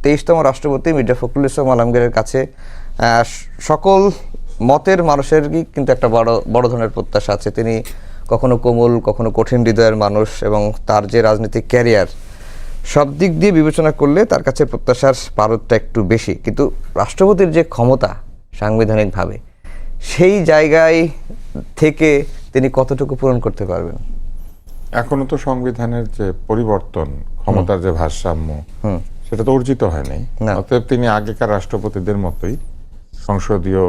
23তম রাষ্ট্রপতি মির্জা ফখরুল ইসলাম আলমগীরের কাছে সকল মতের মানুষেরই কিন্তু একটা বড় ধরনের প্রত্যাশা আছে। তিনি কখনো কোমল, কখনো কঠিন হৃদয়ের মানুষ, এবং তার যে রাজনৈতিক ক্যারিয়ার, সব দিক দিয়ে বিবেচনা করলে তার কাছে প্রত্যাশার পারদটা একটু বেশি। কিন্তু রাষ্ট্রপতির যে ক্ষমতা সাংবিধানিকভাবে, সেই জায়গায় থেকে তিনি কতটুকু পূরণ করতে পারবেন? এখনো তো সংবিধানের যে পরিবর্তন, ক্ষমতার যে ভারসাম্য, সেটা তো অর্জিত হয়নি। অতএব তিনি আগেকার রাষ্ট্রপতিদের মতোই সংসদীয়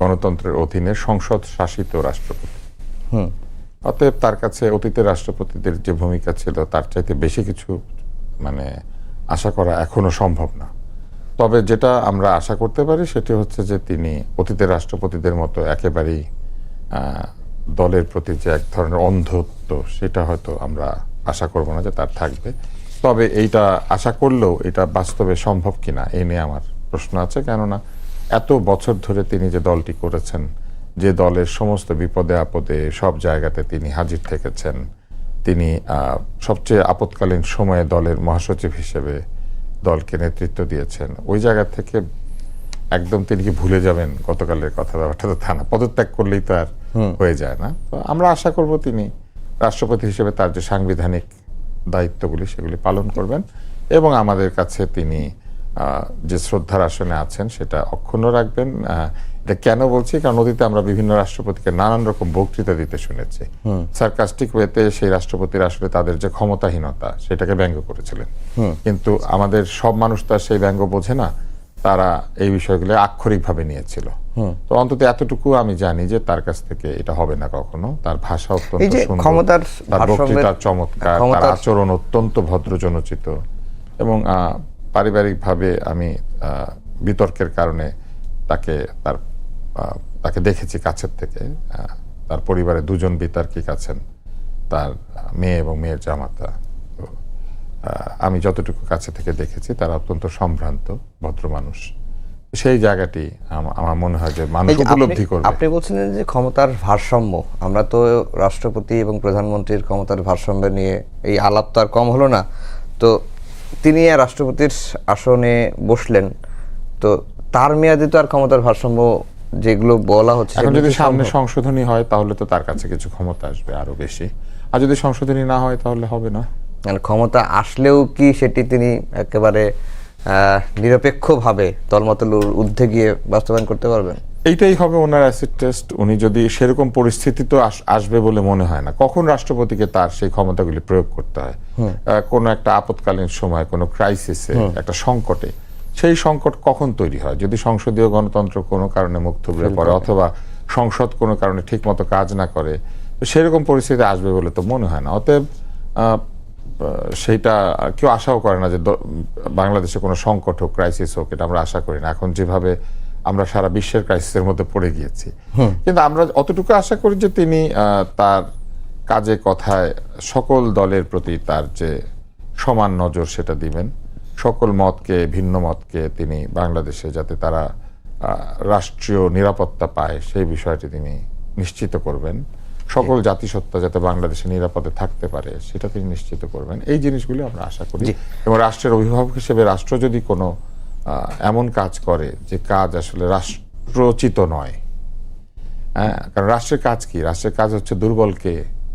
গণতন্ত্রের অধীনে সংসদ শাসিত রাষ্ট্রপতি। অতএব তার কাছে অতীতের রাষ্ট্রপতিদের যে ভূমিকা ছিল তার চাইতে বেশি কিছু আশা করা এখনো সম্ভব না। তবে যেটা আমরা আশা করতে পারি সেটি হচ্ছে যে তিনি অতীতের রাষ্ট্রপতিদের মতো একেবারেই দলের প্রতি যে এক ধরনের অন্ধত্ব, সেটা হয়তো আমরা আশা করব না যে তার থাকবে। তবে এইটা আশা করলেও এটা বাস্তবে সম্ভব কিনা এই নিয়ে আমার প্রশ্ন আছে। কেননা এত বছর ধরে তিনি যে দলটি করেছেন, যে দলের সমস্ত বিপদে আপদে সব জায়গাতে তিনি হাজির থেকেছেন, তিনি সবচেয়ে আপৎকালীন সময়ে দলের মহাসচিব হিসেবে দলকে নেতৃত্ব দিয়েছেন, ওই জায়গা থেকে একদম তিনি কি ভুলে যাবেন গতকালের কথা? ব্যাপারটা তো তা না। পদত্যাগ করলেই তো আর হয়ে যায় না। তো আমরা আশা করব তিনি রাষ্ট্রপতি হিসেবে তার যে সাংবিধানিক দায়িত্বগুলি সেগুলি পালন করবেন, এবং আমাদের কাছে তিনি যে শ্রদ্ধার আসনে আছেন সেটা অক্ষুণ্ণ রাখবেন। এটা কেন বলছি? কারণ অতীতে আমরা বিভিন্ন রাষ্ট্রপতিকে নানান রকম বক্তৃতা দিতে শুনেছি। সার্কাস্টিক ওয়েতে সেই রাষ্ট্রপতির আসলে তাদের যে ক্ষমতাহীনতা সেটাকে ব্যঙ্গ করেছিলেন। কিন্তু আমাদের সব মানুষ তো সেই ব্যঙ্গ বোঝে না, তারা এই বিষয়গুলো আক্ষরিকভাবে নিয়েছিল। তো অন্তত এতটুকু আমি জানি যে তার কাছ থেকে এটা হবে না কখনো। তার ভাষা অত্যন্ত সুন্দর, তার বক্তৃতা চমৎকার, তার আচরণ অত্যন্ত ভদ্রজনোচিত, এবং পারিবারিকভাবে আমি বিতর্কের কারণে তাকে দেখেছি কাছের থেকে। তার পরিবারে দুজন বিতর্কিক আছেন, তার মেয়ে এবং মেয়ের জামাতা। তো আমি যতটুকু কাছে থেকে দেখেছি তারা অত্যন্ত সম্ভ্রান্ত ভদ্র মানুষ। সেই জায়গাটি আমার মনে হয় যে মানুষ উপলব্ধি করবে। আপনি বলছিলেন যে ক্ষমতার ভারসাম্য, আমরা তো রাষ্ট্রপতি এবং প্রধানমন্ত্রীর ক্ষমতার ভারসাম্য নিয়ে এই আলাপ তো আর কম হলো না। তো তিনি রাষ্ট্রপতির আসনে বসলেন, তো তার মেয়াদে তো আর ক্ষমতার ভারসাম্য যেগুলো বলা হচ্ছে, এখন যদি সামনে সংশোধনী হয় তাহলে তো তার কাছে কিছু ক্ষমতা আসবে আরো বেশি, আর যদি সংশোধনী না হয় তাহলে হবে না। ক্ষমতা আসলেও কি সেটি তিনি একেবারে নিরপেক্ষভাবে দলমতের ঊর্ধ্বে গিয়ে বাস্তবায়ন করতে পারবেন? এইটাই হবে ওনার অ্যাসিড টেস্ট। উনি যদি সেরকম পরিস্থিতি তো আসবে বলে মনে হয় না। কখন রাষ্ট্রপতিকে তার সেই ক্ষমতাগুলি প্রয়োগ করতে হয়, কোনো একটা আপৎকালীন সময়, কোনো ক্রাইসিসে, একটা সংকটে, সেই সংকট কখন তৈরি হয়? যদি সংসদীয় গণতন্ত্র কোনো কারণে মুখ থুবড়ে পড়ে, অথবা সংসদ কোনো কারণে ঠিক মতো কাজ না করে, সেরকম পরিস্থিতি আসবে বলে তো মনে হয় না। অতএব সেইটা কেউ আশাও করে না যে বাংলাদেশে কোনো সংকট হোক, ক্রাইসিস হোক, এটা আমরা আশা করি না। এখন যেভাবে আমরা সারা বিশ্বের ক্রাইসিসের মধ্যে পড়ে গিয়েছি, কিন্তু আমরা অতটুকু আশা করি যে তিনি তার কাজে কথায় সকল দলের প্রতি তার যে সমান নজর সেটা দিবেন। সকল মতকে, ভিন্ন মতকে তিনি বাংলাদেশে যাতে তারা রাষ্ট্রীয় নিরাপত্তা পায় সেই বিষয়টি তিনি নিশ্চিত করবেন। সকল জাতিসত্তা যাতে বাংলাদেশে নিরাপদে থাকতে পারে সেটা তিনি নিশ্চিত করবেন। এই জিনিসগুলো আমরা আশা করি। এবং রাষ্ট্রের অভিভাবক হিসেবে রাষ্ট্র যদি কোনো এমন কাজ করে যে কাজ আসলে রাষ্ট্রোচিত নয়, কারণ রাষ্ট্রের কাজ কি? রাষ্ট্রের কাজ হচ্ছে দুর্বলকে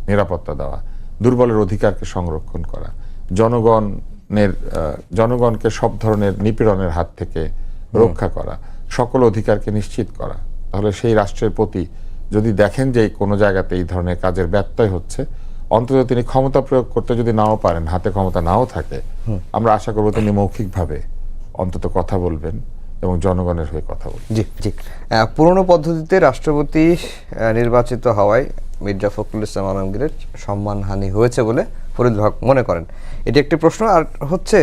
নিরাপত্তা দেওয়া, দুর্বলের অধিকারকে সংরক্ষণ করা, জনগণকে সব ধরনের নিপীড়নের হাত থেকে রক্ষা করা, সকল অধিকারকে নিশ্চিত করা। তাহলে সেই রাষ্ট্রের প্রতি যদি দেখেন যে কোনো জায়গাতে এই ধরনের কাজের ব্যত্যয় হচ্ছে, অন্তত তিনি ক্ষমতা প্রয়োগ করতে যদি নাও পারেন, হাতে ক্ষমতা নাও থাকে, আমরা আশা করব তিনি মৌখিকভাবে অন্তত কথা বলবেন এবং জনগণের হয়ে কথা বলবেন। জি জি। পুরনো পদ্ধতিতে রাষ্ট্রপতি নির্বাচিত হওয়ায় মির্জা ফখরুল ইসলাম আলমগীরের সম্মানহানি হয়েছে বলে ফরিদুল হক মনে করেন। এটি একটি প্রশ্ন। আর হচ্ছে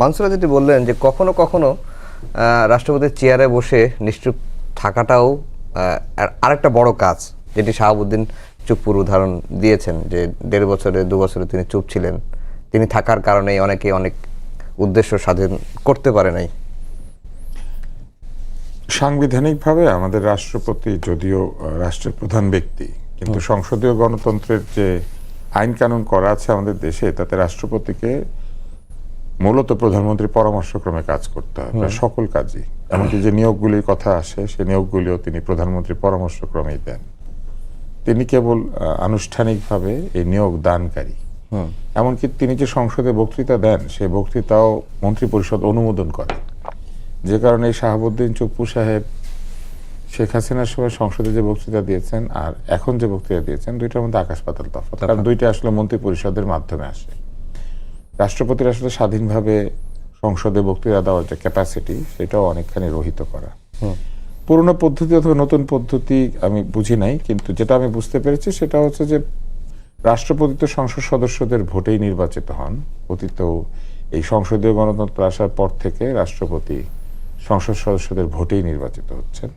মানসুরা যেটি বললেন যে কখনো কখনো রাষ্ট্রপতির চেয়ারে বসে নিশ্চুপ থাকাটাও আরেকটা বড় কাজ, যেটি শাহাবুদ্দিন চুপ্পুর উদাহরণ দিয়েছেন, যে 1.5 বছরে 2 বছরে তিনি চুপ ছিলেন। তিনি থাকার কারণেই অনেকে অনেক উদ্দেশ্য সাধন করতে পারে নাই। সাংবিধানিকভাবে আমাদের রাষ্ট্রপতি যদিও রাষ্ট্রের প্রধান ব্যক্তি, কিন্তু সংসদীয় গণতন্ত্রের যে আইন কানুন করা আছে আমাদের দেশে, তাতে রাষ্ট্রপতিকে মূলত প্রধানমন্ত্রীর পরামর্শক্রমে কাজ করতে হয় প্রায় সকল কাজই, এমনকি যে নিয়োগগুলির কথা আসে সেই নিয়োগগুলিও তিনি প্রধানমন্ত্রীর পরামর্শক্রমেই দেন। তিনি কেবল আনুষ্ঠানিকভাবে এই নিয়োগ দানকারী। এমনকি তিনি যে সংসদে বক্তৃতা দেন সেই বক্তৃতাও মন্ত্রিপরিষদ অনুমোদন করে, যে কারণে শাহাবুদ্দিন চুপ্পু সাহেব শেখ হাসিনার সময় সংসদে যে বক্তৃতা দিয়েছেন আর এখন যে বক্তৃতা দিয়েছেন দুইটার মধ্যে আকাশ পাতাল তফাৎ, কারণ দুইটা আসলে মন্ত্রিপরিষদের মাধ্যমে আসে। রাষ্ট্রপতির আসলে স্বাধীনভাবে সংসদে বক্তৃতা দেওয়ার যে ক্যাপাসিটি সেটাও অনেকখানি রহিত করা। পুরনো পদ্ধতি অথবা নতুন পদ্ধতি আমি বুঝি নাই, কিন্তু যেটা আমি বুঝতে পেরেছি সেটা হচ্ছে যে রাষ্ট্রপতি তো সংসদ সদস্যদের ভোটেই নির্বাচিত হন। অতীতেও এই সংসদীয় গণতন্ত্র আসার পর থেকে রাষ্ট্রপতি সংসদ সদস্যদের ভোটেই নির্বাচিত হচ্ছেন।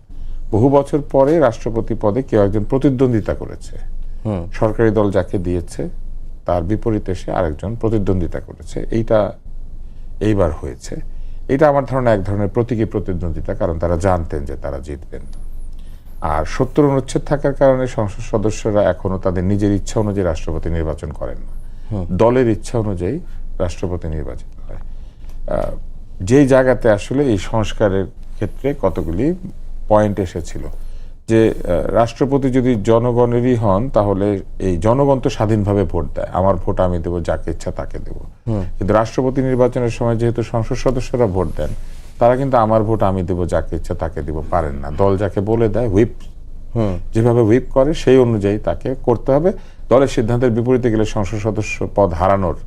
বহু বছর পরে রাষ্ট্রপতি পদে কেউ একজন প্রতিদ্বন্দ্বিতা করেছে, সরকারি দল যাকে দিয়েছে তার বিপরীতে সে আরেকজন প্রতিদ্বন্দ্বিতা করেছে, এইবার হয়েছে। এটা আমার ধারণা এক ধরনের প্রতীকী প্রতিদ্বন্দ্বিতা, কারণ তারা জানতেন যে তারা জিতবেন। আর ৭০ অনুচ্ছেদ থাকার কারণে সংসদ সদস্যরা এখনো তাদের নিজের ইচ্ছা অনুযায়ী রাষ্ট্রপতি নির্বাচন করেন না, দলের ইচ্ছা অনুযায়ী রাষ্ট্রপতি নির্বাচিত হয়। যেই জায়গাতে আসলে এই সংস্কারের ক্ষেত্রে কতগুলি পয়েন্ট এসেছিল যে রাষ্ট্রপতি যদি জনগণেরই হন তাহলে এই জনগণ তো স্বাধীনভাবে ভোট দেয়, আমার ভোট আমি দেবো, যাকে ইচ্ছা তাকে দেবো। কিন্তু রাষ্ট্রপতি নির্বাচনের সময় যেহেতু সংসদ সদস্যরা ভোট দেন, তারা কিন্তু আমার ভোট আমি দেবো, যাকে ইচ্ছা তাকে দেব পারেন না। দল যাকে বলে দেয়, হুইপ যেভাবে হুইপ করে সেই অনুযায়ী তাকে করতে হবে। দলের সিদ্ধান্তের বিপরীতে গেলে সংসদ সদস্য পদ হারানোর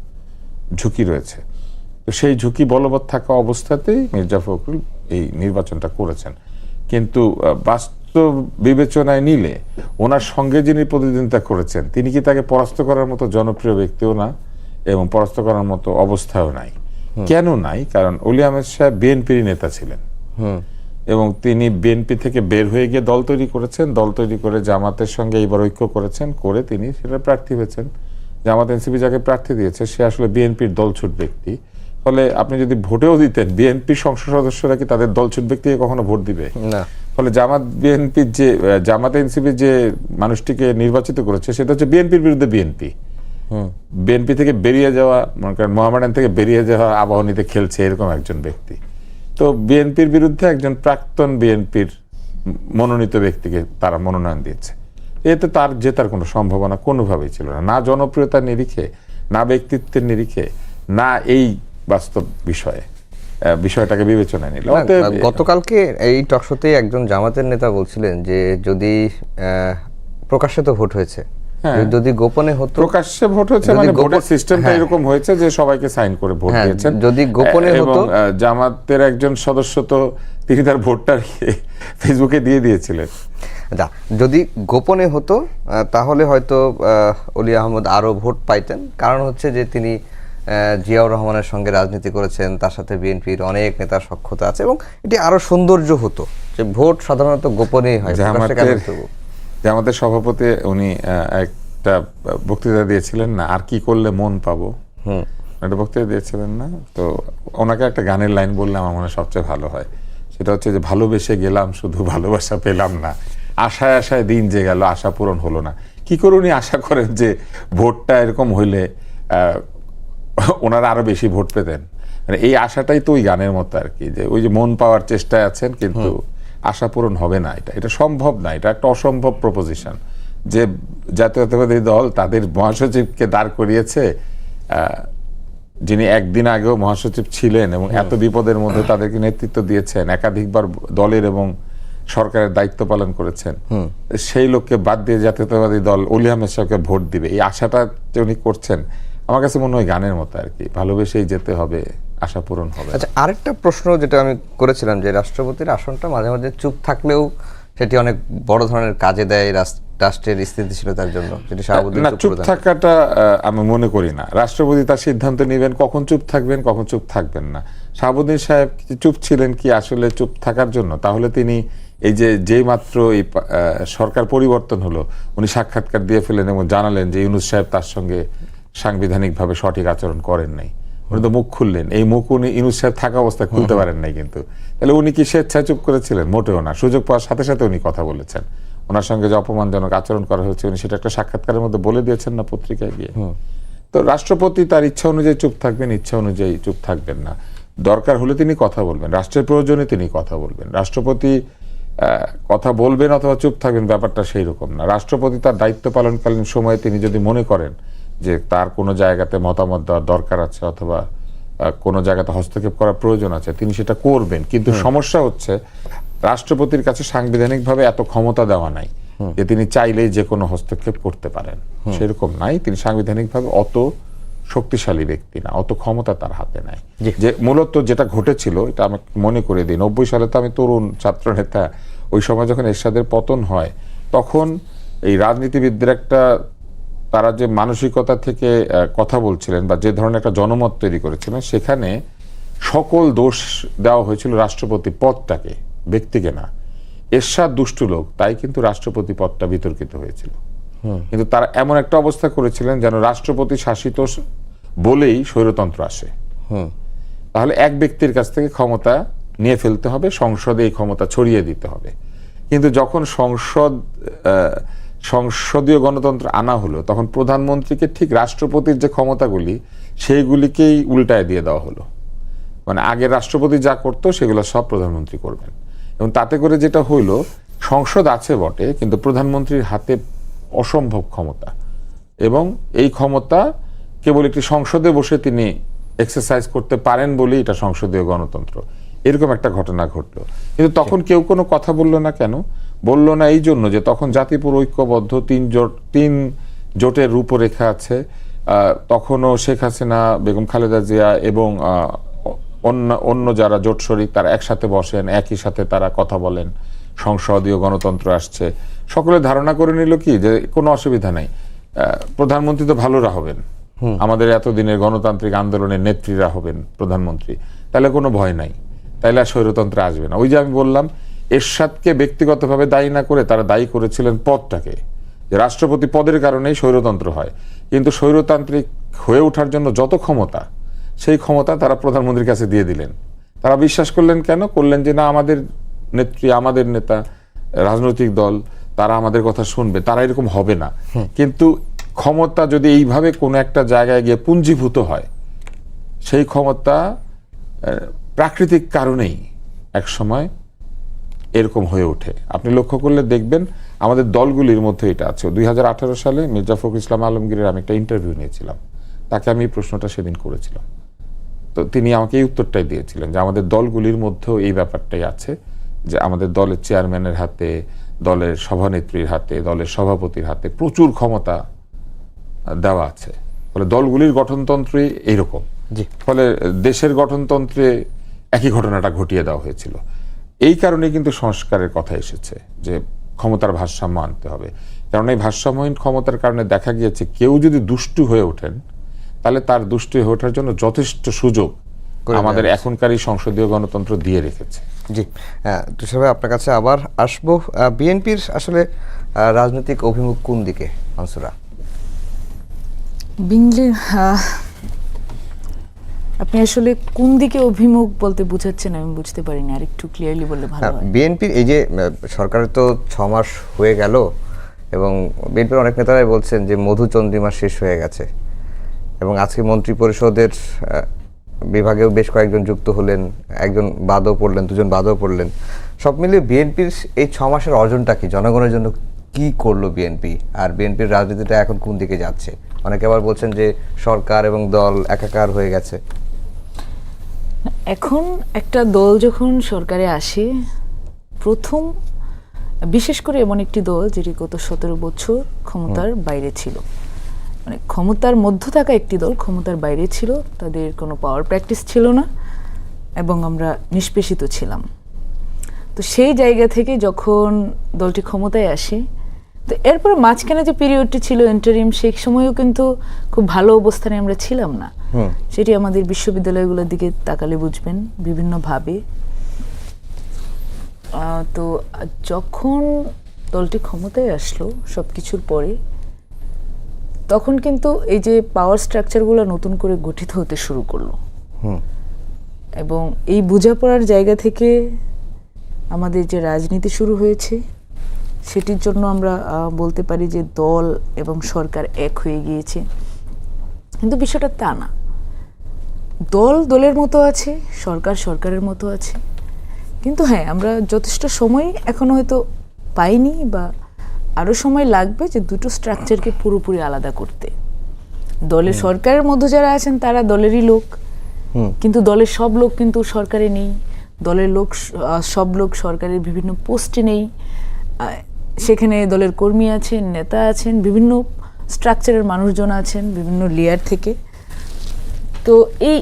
ঝুঁকি রয়েছে। তো সেই ঝুঁকি বলবৎ থাকা অবস্থাতেই মির্জা ফখরুল এই নির্বাচনটা করেছেন। কিন্তু বাস্তব বিবেচনায় নিলে ওনার সঙ্গে যিনি প্রতিদ্বন্দ্বিতা করেছেন তিনি কি তাকে পরাস্ত করার মতো জনপ্রিয় ব্যক্তিও না এবং পরাস্ত করার মতো অবস্থাও নাই। কেন নাই? কারণ ওলি আহমেদ সাহেব বিএনপির নেতা ছিলেন এবং তিনি বিএনপি থেকে বের হয়ে গিয়ে দল তৈরি করেছেন, দল তৈরি করে জামাতের সঙ্গে এইবার ঐক্য করেছেন, করে তিনি সেটা প্রার্থী হয়েছেন। জামাত এনসিপি যাকে প্রার্থী দিয়েছে সে আসলে বিএনপির দলছুট ব্যক্তি। ফলে আপনি যদি ভোটেও দিতেন, বিএনপি সংসদ সদস্যরা কি তাদের দলছুট ব্যক্তিকে কখনো ভোট দিবে না। ফলে জামাত এনসিপির যে মানুষটিকে নির্বাচিত করেছে সেটা হচ্ছে বিএনপির বিরুদ্ধে বিএনপি থেকে বেরিয়ে যাওয়া, মনে করেন মোহামেডান থেকে বেরিয়ে যাওয়া আবাহনীতে খেলছে এরকম একজন ব্যক্তি। তো বিএনপির বিরুদ্ধে একজন প্রাক্তন বিএনপির মনোনীত ব্যক্তিকে তারা মনোনয়ন দিয়েছে। এতে তার জেতার কোনো সম্ভাবনা কোনোভাবেই ছিল না, না জনপ্রিয়তার নিরিখে, না ব্যক্তিত্বের নিরিখে, না এই বাস্তব বিষয়টাকে বিবেচনায় নিল। গতকালকে এই টকশোতে একজন জামাতের নেতা বলছিলেন যে যদি প্রকাশ্যে তো ভোট হয়েছে, যদি গোপনে হতো, প্রকাশ্যে ভোট হয়েছে মানে ভোটের সিস্টেমটা এরকম হয়েছে যে সবাইকে সাইন করে ভোট দিয়েছেন। যদি গোপনে হতো, জামাতের একজন সদস্য তো তিনি তার ভোটটা ফেসবুকে দিয়ে দিয়েছিলেন। যদি গোপনে হতো তাহলে হয়তো অলি আহমদ আরো ভোট পাইতেন। কারণ হচ্ছে যে তিনি জিয়াউর রহমানের সঙ্গে রাজনীতি করেছেন, তার সাথে বিএনপির অনেক নেতার সখ্যতা আছে এবং এটি আরো সৌন্দর্য হতো যে ভোট সাধারণত গোপনেই হয়। আমাদের সভাপতি উনি একটা বক্তৃতা দিয়েছিলেন না, আর কি করলে মন পাবো, একটা বক্তৃতা দিয়েছিলেন না? তো ওনাকে একটা গানের লাইন বললে আমার মনে সবচেয়ে ভালো হয়, সেটা হচ্ছে যে ভালোবেসে গেলাম শুধু ভালোবাসা পেলাম না, আশায় আশায় দিন যে গেল আশা পূরণ হলো না। কি করে উনি আশা করেন যে ভোটটা এরকম হইলে ওনারা আরো বেশি ভোট পেতেন? মানে এই আশাটাই তো ওই গানের মতো আর কি, যে ওই যে মন পাওয়ার চেষ্টায় আছেন কিন্তু আশা পূরণ হবে না, এটা সম্ভব না, এটা একটা অসম্ভব প্রপোজিশন। যে জাতীয়তাবাদী দল তাদের মহাসচিবকে দাঁড় করিয়েছে, যিনি একদিন আগেও মহাসচিব ছিলেন এবং এত বিপদের মধ্যে তাদেরকে নেতৃত্ব দিয়েছেন, একাধিকবার দলের এবং সরকারের দায়িত্ব পালন করেছেন, সেই লোককে বাদ দিয়ে জাতীয়তাবাদী দল অলি আহমেদ সাহেবকে ভোট দিবে, এই আশাটা যে উনি করছেন আমার কাছে মনে হয় গানের মতো আর কি, ভালোবেসেই যেতে হবে, আশা পূরণ হবে। আচ্ছা, আরেকটা প্রশ্ন যেটা আমি করেছিলাম যে রাষ্ট্রপতির আসনটা মাঝে মাঝে চুপ থাকলেও সেটি অনেক বড় ধরনের কাজে দেয় রাষ্ট্রের স্থিতিশীলতার জন্য, যেটি শাহাবুদ্দিন চুপ থাকাটা আমি মনে করি না। রাষ্ট্রপতি তার সিদ্ধান্ত নেবেন কখন চুপ থাকবেন, কখন চুপ থাকবেন না। শাহাবুদ্দিন সাহেব চুপ ছিলেন কি আসলে চুপ থাকার জন্য? তাহলে তিনি এই যেই মাত্র এই সরকার পরিবর্তন হলো উনি সাক্ষাৎকার দিয়ে ফেলেন এবং জানালেন যে ইউনূস সাহেব তার সঙ্গে সাংবিধানিকভাবে সঠিক আচরণ করেন নাই, উনি তো মুখ খুললেন। এই মুখ উনি ইউনূস সাহেব থাকা অবস্থায় খুলতে পারেন নাই, কিন্তু তাহলে উনি কি স্বেচ্ছায় চুপ করেছিলেন? মোটেও না। সুযোগ পাওয়ার সাথে সাথে উনি কথা বলেছেন। ওনার সঙ্গে যে অপমানজনক আচরণ করা হয়েছে উনি সেটা একটা সাক্ষাৎকারের মধ্যে বলে দিয়েছেন না পত্রিকায় গিয়ে। তো রাষ্ট্রপতি তার ইচ্ছা অনুযায়ী চুপ থাকবেন, ইচ্ছা অনুযায়ী চুপ থাকবেন না। দরকার হলে তিনি কথা বলবেন, রাষ্ট্রের প্রয়োজনে তিনি কথা বলবেন। রাষ্ট্রপতি কথা বলবেন অথবা চুপ থাকবেন, ব্যাপারটা সেই রকম না। রাষ্ট্রপতি তার দায়িত্ব পালনকালীন সময়ে তিনি যদি মনে করেন যে তার কোনো জায়গাতে মতামত দেওয়ার দরকার আছে অথবা কোনো জায়গাতে হস্তক্ষেপ করার প্রয়োজন আছে, তিনি সেটা করবেন। কিন্তু সমস্যা হচ্ছে রাষ্ট্রপতির কাছে সাংবিধানিকভাবে এত ক্ষমতা দেওয়া নাই যে তিনি চাইলেই যে কোনো হস্তক্ষেপ করতে পারেন, সেরকম নাই। তিনি সাংবিধানিকভাবে অত শক্তিশালী ব্যক্তি না, অত ক্ষমতা তার হাতে নাই। যে মূলত যেটা ঘটেছিল, এটা আমাকে মনে করে দিই, 90 সালে তো আমি তরুণ ছাত্র নেতা, ওই সময় যখন এরশাদের পতন হয়, তখন এই রাজনীতিবিদদের একটা, তারা যে মানসিকতা থেকে কথা বলছিলেন বা যে ধরনের একটা জনমত তৈরি করেছিলেন, সেখানে সকল দোষ দেওয়া হয়েছিল রাষ্ট্রপতি পদটাকে, ব্যক্তিকে না। এরশাদ দুষ্টু লোক, তাই কিন্তু রাষ্ট্রপতি পদটা বিতর্কিত হয়েছিল। কিন্তু তারা এমন একটা অবস্থা করেছিলেন যেন রাষ্ট্রপতি শাসিত বলেই স্বৈরতন্ত্র আসে। তাহলে এক ব্যক্তির কাছ থেকে ক্ষমতা নিয়ে ফেলতে হবে, সংসদে এই ক্ষমতা ছড়িয়ে দিতে হবে। কিন্তু যখন সংসদীয় গণতন্ত্র আনা হলো, তখন প্রধানমন্ত্রীকে ঠিক রাষ্ট্রপতির যে ক্ষমতাগুলি সেইগুলিকেই উল্টায় দিয়ে দেওয়া হলো। মানে আগে রাষ্ট্রপতি যা করতো সেগুলো সব প্রধানমন্ত্রী করবেন। এবং তাতে করে যেটা হইল, সংসদ আছে বটে, কিন্তু প্রধানমন্ত্রীর হাতে অসম্ভব ক্ষমতা, এবং এই ক্ষমতা কেবল একটি সংসদে বসে তিনি এক্সারসাইজ করতে পারেন বলেই এটা সংসদীয় গণতন্ত্র। এরকম একটা ঘটনা ঘটলো। কিন্তু তখন কেউ কোনো কথা বললো না। কেন বললো না? এই জন্য যে তখন জাতিপুর ঐক্যবদ্ধ, তিন জোটের রূপরেখা আছে। তখনও শেখ হাসিনা, বেগম খালেদা জিয়া এবং অন্য যারা জোট শরিক, তারা একসাথে বসেন, একই সাথে তারা কথা বলেন, সংসদীয় গণতন্ত্র আসছে। সকলে ধারণা করে নিল কি যে কোনো অসুবিধা নাই, প্রধানমন্ত্রী তো ভালোরা হবেন, আমাদের এতদিনের গণতান্ত্রিক আন্দোলনের নেত্রীরা হবেন প্রধানমন্ত্রী, তাহলে কোনো ভয় নাই, তাইলে আর স্বৈরতন্ত্র আসবে না। ওই যে আমি বললাম, এরশাদকে ব্যক্তিগতভাবে দায়ী না করে তারা দায়ী করেছিলেন পদটাকে, যে রাষ্ট্রপতি পদের কারণেই স্বৈরতন্ত্র হয়। কিন্তু স্বৈরতান্ত্রিক হয়ে ওঠার জন্য যত ক্ষমতা, সেই ক্ষমতা তারা প্রধানমন্ত্রীর কাছে দিয়ে দিলেন। তারা বিশ্বাস করলেন, কেন করলেন? যে না, আমাদের নেত্রী, আমাদের নেতা, রাজনৈতিক দল, তারা আমাদের কথা শুনবে, তারা এরকম হবে না। কিন্তু ক্ষমতা যদি এইভাবে কোনো একটা জায়গায় গিয়ে পুঞ্জীভূত হয়, সেই ক্ষমতা প্রাকৃতিক কারণেই এক সময় এরকম হয়ে ওঠে। আপনি লক্ষ্য করলে দেখবেন আমাদের দলগুলির মধ্যে এটা আছে। 2018 সালে মির্জা ফখরুল ইসলাম আলমগীরের আমি একটা ইন্টারভিউ নিয়েছিলাম, তাকে আমি এই প্রশ্নটা সেদিন করেছিলাম। তো তিনি আমাকে এই উত্তরটাই দিয়েছিলেন যে আমাদের দলগুলির মধ্যেও এই ব্যাপারটাই আছে, যে আমাদের দলের চেয়ারম্যানের হাতে, দলের সভানেত্রীর হাতে, দলের সভাপতির হাতে প্রচুর ক্ষমতা দেওয়া আছে। ফলে দলগুলির গঠনতন্ত্রই এইরকম। ফলে দেশের গঠনতন্ত্রে একই ঘটনাটা ঘটিয়ে দেওয়া হয়েছিল। এই কারণে কিন্তু সংস্কারের কথা এসেছে, যে ক্ষমতার ভারসাম্য আনতে হবে। কারণ এই ভারসাম্যহীন ক্ষমতার কারণে দেখা গিয়েছে কেউ যদি দুষ্টু হয়ে ওঠেন, তাহলে তার দুষ্টু হয়ে ওঠার জন্য যথেষ্ট সুযোগ আমাদের এখনকার এই সংসদীয় গণতন্ত্র দিয়ে রেখেছে। জি, তুষার ভাই, আপনার কাছে আবার আসবো। বিএনপির আসলে রাজনৈতিক অভিমুখ কোন দিকে, মানসুরা? আপনি আসলে কোন দিকে অভিমুখ বলতে বুঝাচ্ছেন আমি বুঝতে পারিনি, আর একটু ক্লিয়ারলি বললে ভালো হয়। বিএনপির এই যে সরকারের তো 6 মাস হয়ে গেল, এবং বিএনপির অনেক নেতারাই বলছেন যে মধুচন্দ্রিমা শেষ হয়ে গেছে, এবং আজকে মন্ত্রী পরিষদের বিভাগেও বেশ কয়েকজন যুক্ত হলেন, একজন বাদও পড়লেন, দুজন বাদও পড়লেন। সব মিলিয়ে বিএনপির এই 6 মাসের অর্জনটা কি? জনগণের জন্য কি করলো বিএনপি? আর বিএনপির রাজনীতিটা এখন কোন দিকে যাচ্ছে? অনেকে আবার বলছেন যে সরকার এবং দল একাকার হয়ে গেছে। এখন একটা দল যখন সরকারে আসে, প্রথম বিশেষ করে এমন একটি দল যেটি গত 17 বছর ক্ষমতার বাইরে ছিল, মানে ক্ষমতার মধ্য থাকা একটি দল ক্ষমতার বাইরে ছিল, তাদের কোনো পাওয়ার প্র্যাকটিস ছিল না, এবং আমরা নিষ্পেষিত ছিলাম। তো সেই জায়গা থেকে যখন দলটি ক্ষমতায় আসে, তো এরপরে মাঝখানে যে পিরিয়ডটি ছিল ইন্টারিম, সেই সময়ও কিন্তু খুব ভালো অবস্থানে আমরা ছিলাম না। সেটি আমাদের বিশ্ববিদ্যালয়গুলোর দিকে তাকালে বুঝবেন বিভিন্নভাবে। তো যখন দলটি ক্ষমতায় আসলো সব কিছুর পরে, তখন কিন্তু এই যে পাওয়ার স্ট্রাকচারগুলো নতুন করে গঠিত হতে শুরু করলো, এবং এই বোঝাপড়ার জায়গা থেকে আমাদের যে রাজনীতি শুরু হয়েছে, সেটির জন্য আমরা বলতে পারি যে দল এবং সরকার এক হয়ে গিয়েছে। কিন্তু বিষয়টা তা না। দল দলের মতো আছে, সরকার সরকারের মতো আছে। কিন্তু হ্যাঁ, আমরা যথেষ্ট সময় এখনো হয়তো পাইনি, বা আরও সময় লাগবে যে দুটো স্ট্রাকচারকে পুরোপুরি আলাদা করতে। দলের সরকারের মধ্যে যারা আছেন তারা দলেরই লোক, কিন্তু দলের সব লোক কিন্তু সরকারে নেই। দলের লোক সব লোক সরকারের বিভিন্ন পোস্টে নেই। সেখানে দলের কর্মী আছেন, নেতা আছেন, বিভিন্ন স্ট্রাকচারের মানুষজন আছেন বিভিন্ন লেয়ার থেকে। তো এই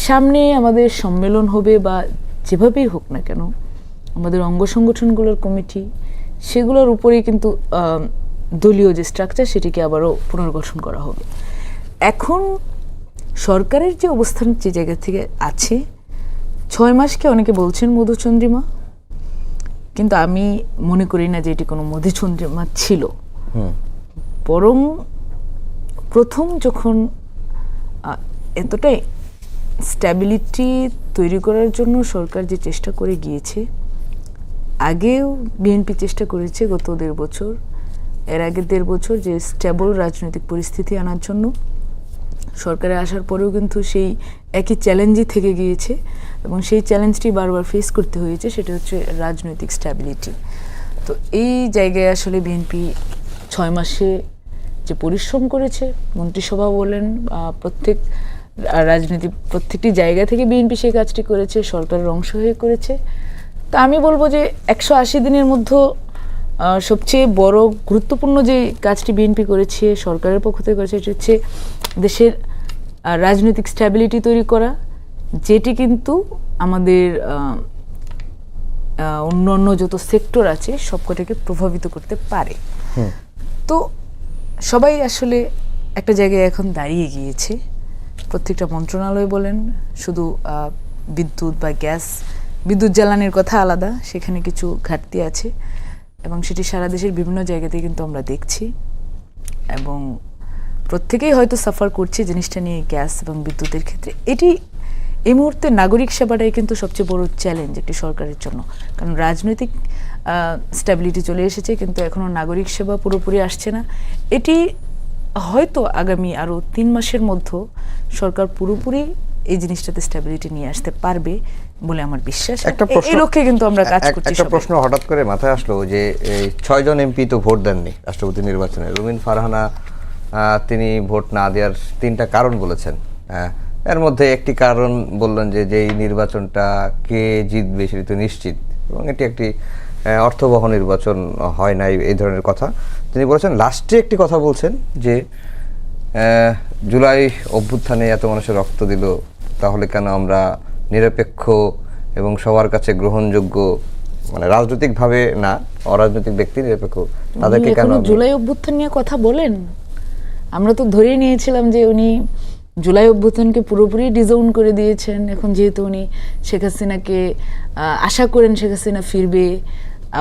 সামনে আমাদের সম্মেলন হবে, বা যেভাবেই হোক না কেন আমাদের অঙ্গ সংগঠনগুলোর কমিটি, সেগুলোর উপরেই কিন্তু দলীয় যে স্ট্রাকচার সেটিকে আবারও পুনর্গঠন করা হবে। এখন সরকারের যে অবস্থান যে জায়গা থেকে আছে, 6 মাসকে অনেকে বলছেন মধুচন্দ্রিমা, কিন্তু আমি মনে করি না যে এটি কোনো মধুচন্দ্রিমা ছিল। বরং প্রথম যখন এতটাই স্ট্যাবিলিটি তৈরি করার জন্য সরকার যে চেষ্টা করে গিয়েছে, আগেও বিএনপি চেষ্টা করেছে গত 1.5 বছর, এর আগে 1.5 বছর যে স্টেবল রাজনৈতিক পরিস্থিতি আনার জন্য। সরকারে আসার পরেও কিন্তু সেই একই চ্যালেঞ্জই থেকে গিয়েছে, এবং সেই চ্যালেঞ্জটি বারবার ফেস করতে হয়েছে, সেটা হচ্ছে রাজনৈতিক স্ট্যাবিলিটি। তো এই জায়গায় আসলে বিএনপি 6 মাসে যে পরিশ্রম করেছে, মন্ত্রিসভা বলেন, প্রত্যেক প্রত্যেকটি জায়গা থেকে বিএনপি সেই কাজটি করেছে, সরকারের অংশ হয়ে করেছে। তা আমি বলবো যে 180 দিনের মধ্যে সবচেয়ে বড় গুরুত্বপূর্ণ যে কাজটি বিএনপি করেছে, সরকারের পক্ষ থেকে করেছে, সেটা হচ্ছে দেশের রাজনৈতিক স্ট্যাবিলিটি তৈরি করা, যেটি কিন্তু আমাদের অন্য যত সেক্টর আছে সবকটাকে প্রভাবিত করতে পারে। তো সবাই আসলে একটা জায়গায় এখন দাঁড়িয়ে গিয়েছে। প্রত্যেকটা মন্ত্রণালয় বলেন, শুধু বিদ্যুৎ বা গ্যাস, বিদ্যুৎ জ্বালানির কথা আলাদা, সেখানে কিছু ঘাটতি আছে, এবং সেটি সারা দেশের বিভিন্ন জায়গাতেই কিন্তু আমরা দেখছি, এবং প্রত্যেকেই হয়তো সাফার করছে জিনিসটা নিয়ে, গ্যাস এবং বিদ্যুতের ক্ষেত্রে। এটি এই মুহূর্তে নাগরিক সেবাটাই কিন্তু সবচেয়ে বড় চ্যালেঞ্জ একটি সরকারের জন্য, কারণ রাজনৈতিক স্ট্যাবিলিটি চলে এসেছে, কিন্তু এখনও নাগরিক সেবা পুরোপুরি আসছে না। এটি হয়তো আগামী আরও 3 মাসের মধ্যে সরকার পুরোপুরি এই জিনিসটাতে স্ট্যাবিলিটি নিয়ে আসতে পারবে বলে আমার বিশ্বাস। এই লক্ষ্যে কিন্তু আমরা কাজ করছি। একটা প্রশ্ন হঠাৎ করে মাথায় আসলো যে 6 জন এমপি তো ভোট দেননি রাষ্ট্রপতি নির্বাচনে। রুমিন ফারহানা তিনি ভোট না দেওয়ার 3টা কারণ বলেছেন। এর মধ্যে একটি কারণ বললেন যে যেই নির্বাচনটা কে জিতবে সেটি তো নিশ্চিত, এবং এটি একটি অর্থবহ নির্বাচন হয় না, এই ধরনের কথা তিনি বলেছেন। লাস্টে একটি কথা বলছেন যে জুলাই অভ্যুত্থানে এত মানুষের রক্ত দিল, তাহলে কেন আমরা নিরপেক্ষ এবং সবার কাছে গ্রহণযোগ্য, মানে রাজনৈতিকভাবে না, অরাজনৈতিক ব্যক্তি নিরপেক্ষ, তাদেরকে কেন জুলাই অভ্যুত্থান নিয়ে কথা বলেন? আমরা তো ধরেই নিয়েছিলাম যে উনি জুলাই অভ্যুত্থানকে পুরোপুরি ডিজাউন করে দিয়েছেন। এখন যেহেতু উনি শেখ হাসিনাকে আশা করেন শেখ হাসিনা ফিরবে,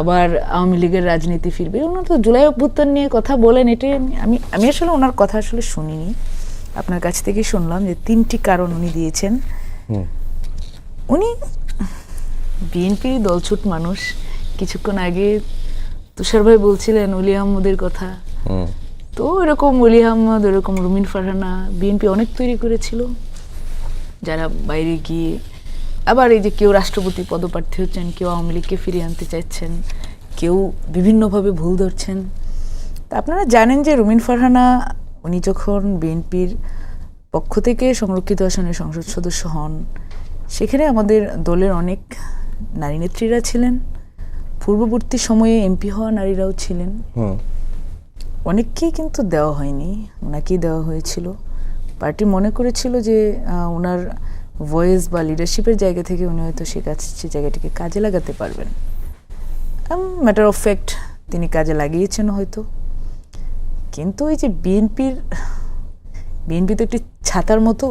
আবার আওয়ামী লীগের রাজনীতি ফিরবে, ওনার তো জুলাই অভ্যুত্থান নিয়ে কথা বলেন। এটি আমি আসলে ওনার কথা আসলে শুনিনি, আপনার কাছ থেকেই শুনলাম যে 3টি কারণ উনি দিয়েছেন। উনি বিএনপির দলছুট মানুষ। কিছুক্ষণ আগে তুষার ভাই বলছিলেন ওলি আহমদের কথা, তো এরকম ওলি আহমদ, এরকম রুমিন ফারহানা বিএনপি অনেক তৈরি করেছিল, যারা বাইরে গিয়ে আবার এই যে কেউ রাষ্ট্রপতি পদপ্রার্থী হচ্ছেন, কেউ আওয়ামী লীগকে ফিরিয়ে আনতে চাইছেন, কেউ বিভিন্নভাবে ভুল ধরছেন। তা আপনারা জানেন যে রুমিন ফারহানা উনি যখন বিএনপির পক্ষ থেকে সংরক্ষিত আসনের সংসদ সদস্য হন, সেখানে আমাদের দলের অনেক নারী নেত্রীরা ছিলেন, পূর্ববর্তী সময়ে এমপি হওয়া নারীরাও ছিলেন। অনেককেই কিন্তু দেওয়া হয়নি, ওনাকেই দেওয়া হয়েছিল। পার্টি মনে করেছিল যে ওনার ভয়েস বা লিডারশিপের জায়গা থেকে উনি হয়তো সে জায়গাটিকে কাজে লাগাতে পারবেন। ম্যাটার অফ ফ্যাক্ট তিনি কাজে লাগিয়েছেন হয়তো। কিন্তু এই যে বিএনপি তো একটি ছাতার মতো,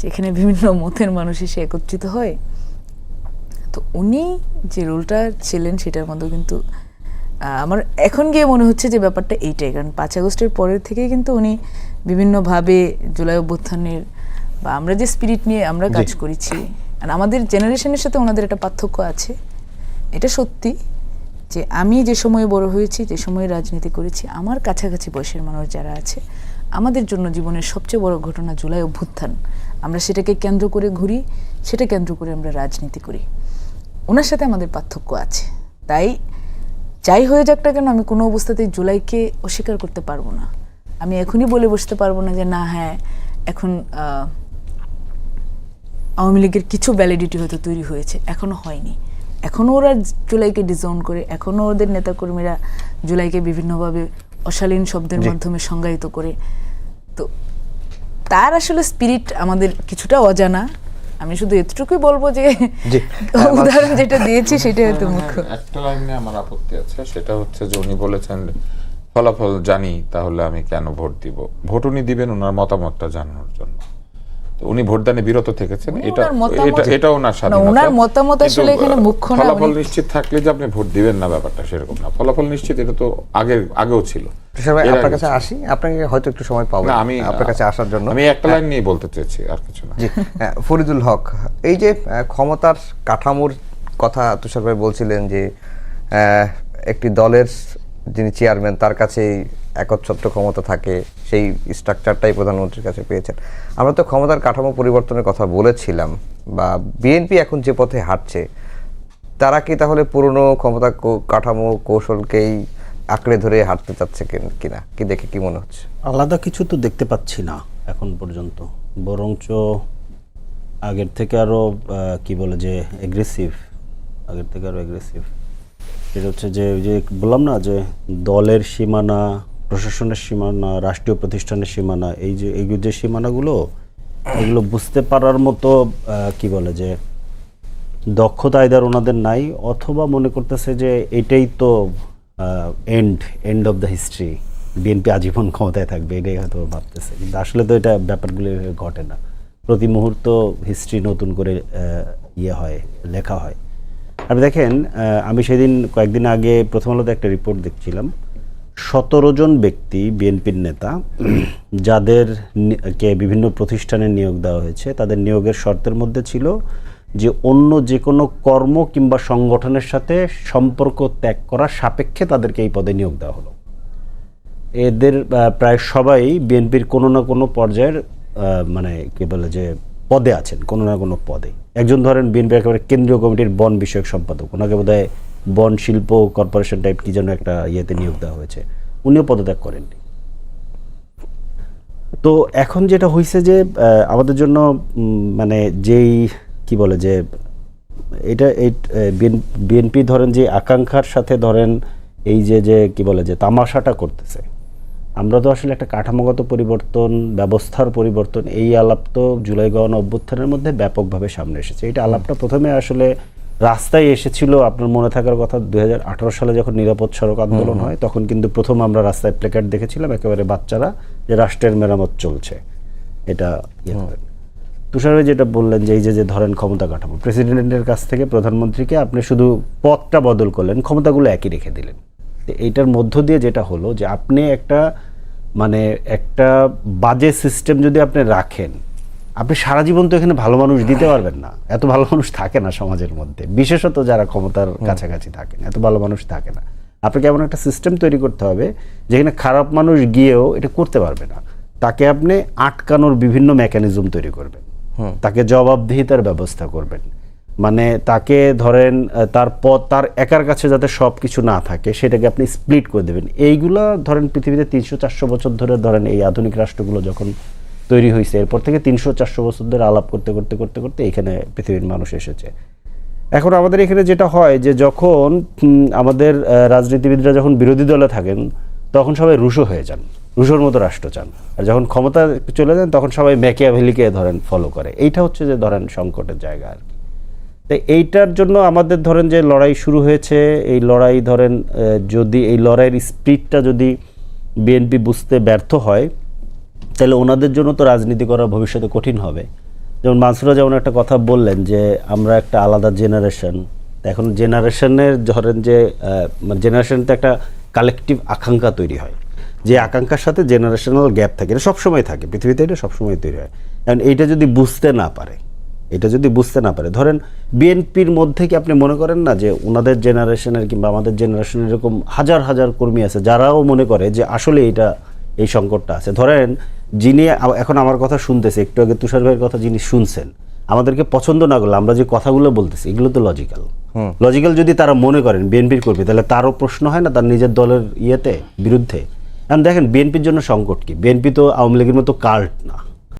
যেখানে বিভিন্ন মতের মানুষ এসে একত্রিত হয়। তো উনি যে রোলটা ছিলেন সেটার মধ্যে কিন্তু আমার এখন গিয়ে মনে হচ্ছে যে ব্যাপারটা এইটাই, কারণ 5 আগস্টের পরের থেকে কিন্তু উনি বিভিন্নভাবে জুলাই অভ্যুত্থানের বা আমরা যে স্পিরিট নিয়ে আমরা কাজ করেছি, আর আমাদের জেনারেশনের সাথে ওনাদের একটা পার্থক্য আছে। এটা সত্যি যে আমি যে সময়ে বড় হয়েছি, যে সময়ে রাজনীতি করেছি, আমার কাছাকাছি বয়সের মানুষ যারা আছে, আমাদের জন্য জীবনের সবচেয়ে বড় ঘটনা জুলাই অভ্যুত্থান। আমরা সেটাকে কেন্দ্র করে ঘুরি, সেটা কেন্দ্র করে আমরা রাজনীতি করি। ওনার সাথে আমাদের পার্থক্য আছে। তাই যাই হয়ে যাক না কেন, আমি কোনো অবস্থাতেই জুলাইকে অস্বীকার করতে পারবো না। আমি এখনই বলে বসতে পারবো না যে না, হ্যাঁ এখন আওয়ামী লীগের কিছু ভ্যালিডিটি হয়তো তৈরি হয়েছে, এখনো হয়নি। এখনও ওরা জুলাইকে ডিজাউন করে, এখনও ওদের নেতাকর্মীরা জুলাইকে বিভিন্নভাবে অশালীন শব্দের মাধ্যমে সংজ্ঞায়িত করে। তো তার আসলে স্পিরিট আমাদের কিছুটা অজানা। আমি শুধু এতটুকুই বলবো যে উদাহরণ যেটা দিয়েছি সেটা হয়তো মুখ্য। একটা লাইনে আমার আপত্তি আছে, সেটা হচ্ছে যে উনি বলেছেন ফলাফল জানি তাহলে আমি কেন ভোট দিব। ভোট উনি দিবেন ওনার মতামতটা জানানোর জন্য। উনি ভোটদানে বিরত থেকেছেন, এটা ওনার স্বাধীনতা। ওনার মতামত আসলে এখানে মুখ্য না। ফলাফল নিশ্চিত থাকলে যে আপনি ভোট দিবেন না, ব্যাপারটা সেরকম না। ফলাফল নিশ্চিত, এটা তো আগেও ছিল। আপনার কাছে আসি, আপনাকে হয়তো একটু সময় পাবো আমি আপনার কাছে আসার জন্য। আমি একটা লাইন নিয়ে বলতে চেয়েছি, আর কিছু না। জি, ফরিদুল হক, এই যে ক্ষমতার কাঠামোর কথা তুষার ভাই বলছিলেন যে একটি দলের যিনি চেয়ারম্যান তার কাছেই একচ্ছত্র ক্ষমতা থাকে, সেই স্ট্রাকচারটাই প্রধানমন্ত্রীর কাছে পেয়েছেন। আমরা তো ক্ষমতার কাঠামো পরিবর্তনের কথা বলেছিলাম, বা বিএনপি এখন যে পথে হাঁটছে, তারা কি তাহলে পুরনো ক্ষমতা কাঠামো কৌশলকেই আঁকড়ে ধরে হাঁটতে চাচ্ছে কিনা, কি দেখে কি মনে হচ্ছে? আলাদা কিছু তো দেখতে পাচ্ছি না এখন পর্যন্ত, বরঞ্চ আগের থেকে আরো কি বলে যে এগ্রেসিভ, আগের থেকে আরো এগ্রেসিভ। সেটা হচ্ছে যে ওই যে বললাম না যে দলের সীমানা, প্রশাসনের সীমানা, রাষ্ট্রীয় প্রতিষ্ঠানের সীমানা, এই যে সীমানাগুলো, এগুলো বুঝতে পারার মতো কি বলে যে দক্ষতা আইদার ওনাদের নাই, অথবা মনে করতেছে যে এটাই তো end of the history, BNP আজীবন ক্ষমতায় থাকবে, এটাই হয়তো ভাবতেছে। কিন্তু আসলে তো এটা ব্যাপারগুলো ঘটে না। প্রতি মুহূর্ত হিস্ট্রি নতুন করে লেখা হয়। আপনি দেখেন, আমি সেদিন কয়েকদিন আগে প্রথম আলোতে একটা রিপোর্ট দেখছিলাম, 17 জন ব্যক্তি বিএনপির নেতা যাদেরকে বিভিন্ন প্রতিষ্ঠানে নিয়োগ দেওয়া হয়েছে, তাদের নিয়োগের শর্তের মধ্যে ছিল যে অন্য যে কোনো কর্ম কিংবা সংগঠনের সাথে সম্পর্ক ত্যাগ করার সাপেক্ষে তাদেরকে এই পদে নিয়োগ দেওয়া হলো। এদের প্রায় সবাই বিএনপির কোনো না কোনো পর্যায়ের মানে কি বলে যে পদে আছেন, কোনো না কোনো পদে। একজন ধরেন বিএনপির একেবারে কেন্দ্রীয় কমিটির বন বিষয়ক সম্পাদক, ওনাকে বোধহয় বন শিল্প কর্পোরেশন টাইপ কি যেন একটা ইয়েতে নিয়োগ দেওয়া হয়েছে, উনিও পদত্যাগ করেননি। তো এখন যেটা হয়েছে যে আমাদের জন্য মানে যেই কি বলে যে এটা বিএনপি ধরেন যে আকাঙ্ক্ষার সাথে ধরেন এই যে কি বলে যে তামাশাটা করতেছে, আমরা তো আসলে একটা কাঠামোগত পরিবর্তন, ব্যবস্থার পরিবর্তন, এই আলাপ তো জুলাই গণ অভ্যুত্থানের মধ্যে ব্যাপকভাবে সামনে এসেছে। এটা আলাপটা প্রথমে আসলে রাস্তায় এসেছিল, আপনার মনে থাকার কথা 2018 সালে যখন নিরাপদ সড়ক আন্দোলন হয়, তখন কিন্তু প্রথম আমরা রাস্তায় প্ল্যাকার্ড দেখেছিলাম, একেবারে বাচ্চারা, যে রাষ্ট্রের মেরামত চলছে, এটা ইয়ে করেন। তুষার যেটা বললেন যে এই যে ধরেন ক্ষমতা কাঠামো, প্রেসিডেন্টের কাছ থেকে প্রধানমন্ত্রীকে আপনি শুধু পদটা বদল করলেন, ক্ষমতাগুলো একই রেখে দিলেন। এইটার মধ্য দিয়ে যেটা হলো যে আপনি একটা বাজে সিস্টেম যদি আপনি রাখেন, আপনি সারা জীবন তো এখানে ভালো মানুষ দিতে পারবেন না। এত ভালো মানুষ থাকে না সমাজের মধ্যে, বিশেষত যারা ক্ষমতার কাছাকাছি থাকেন, এত ভালো মানুষ থাকে না। আপনাকে এমন একটা সিস্টেম তৈরি করতে হবে যেখানে খারাপ মানুষ গিয়েও এটা করতে পারবে না, তাকে আপনি আটকানোর বিভিন্ন মেকানিজম তৈরি করবেন, তাকে জবাবদিহিতার ব্যবস্থা করবেন। মানে তাকে ধরেন তার পদ তার একার কাছে যাতে সব কিছু না থাকে, সেটাকে আপনি স্প্লিট করে দেবেন। এইগুলা ধরেন পৃথিবীতে 300-400 বছর ধরে, ধরেন এই আধুনিক রাষ্ট্রগুলো যখন তৈরি হয়েছে, এরপর থেকে 300-400 বছর ধরে আলাপ করতে করতে করতে করতে এখানে পৃথিবীর মানুষ এসেছে। এখন আমাদের এখানে যেটা হয় যে যখন আমাদের রাজনীতিবিদরা যখন বিরোধী দলে থাকেন, তখন সবাই রুশো হয়ে যান, রুশোর মতো রাষ্ট্র চান। আর যখন ক্ষমতা চলে যান, তখন সবাই ম্যাকিয়াভেলিকে ধরেন ফলো করে। এইটা হচ্ছে যে ধরেন সংকটের জায়গা আর কি। তো এইটার জন্য আমাদের ধরেন যে লড়াই শুরু হয়েছে, এই লড়াই ধরেন যদি এই লড়াইয়ের স্পিরিটটা যদি বিএনপি বুঝতে ব্যর্থ হয়, তাহলে ওনাদের জন্য তো রাজনীতি করা ভবিষ্যতে কঠিন হবে। যেমন মানসুরা যেমন একটা কথা বললেন যে আমরা একটা আলাদা জেনারেশন, এখন জেনারেশনের ধরেন যে জেনারেশনতে একটা কালেকটিভ আকাঙ্ক্ষা তৈরি হয়, যে আকাঙ্ক্ষার সাথে জেনারেশনাল গ্যাপ থাকে, এটা সবসময় থাকে পৃথিবীতে, এটা সবসময় তৈরি হয়। এখন এইটা যদি বুঝতে না পারে, ধরেন বিএনপির মধ্যে কি আপনি মনে করেন না যে ওনাদের জেনারেশনের কিংবা আমাদের জেনারেশনের এরকম হাজার হাজার কর্মী আছে যারাও মনে করে যে আসলে এই সংকটটা আছে। ধরেন যিনি এখন আমার কথা শুনতেছে, একটু আগে তুষার ভাইয়ের কথা যিনি শুনছেন, আমাদেরকে পছন্দ না করলে আমরা যে কথাগুলো বলতেছি এগুলো তো লজিক্যাল যদি তারা মনে করেন বিএনপির করবে, তাহলে তারও প্রশ্ন হয় না তার নিজের দলের বিরুদ্ধে? এখন দেখেন বিএনপির জন্য সংকট কি, বিএনপি তো আওয়ামী লীগের মতো কাল্ট না,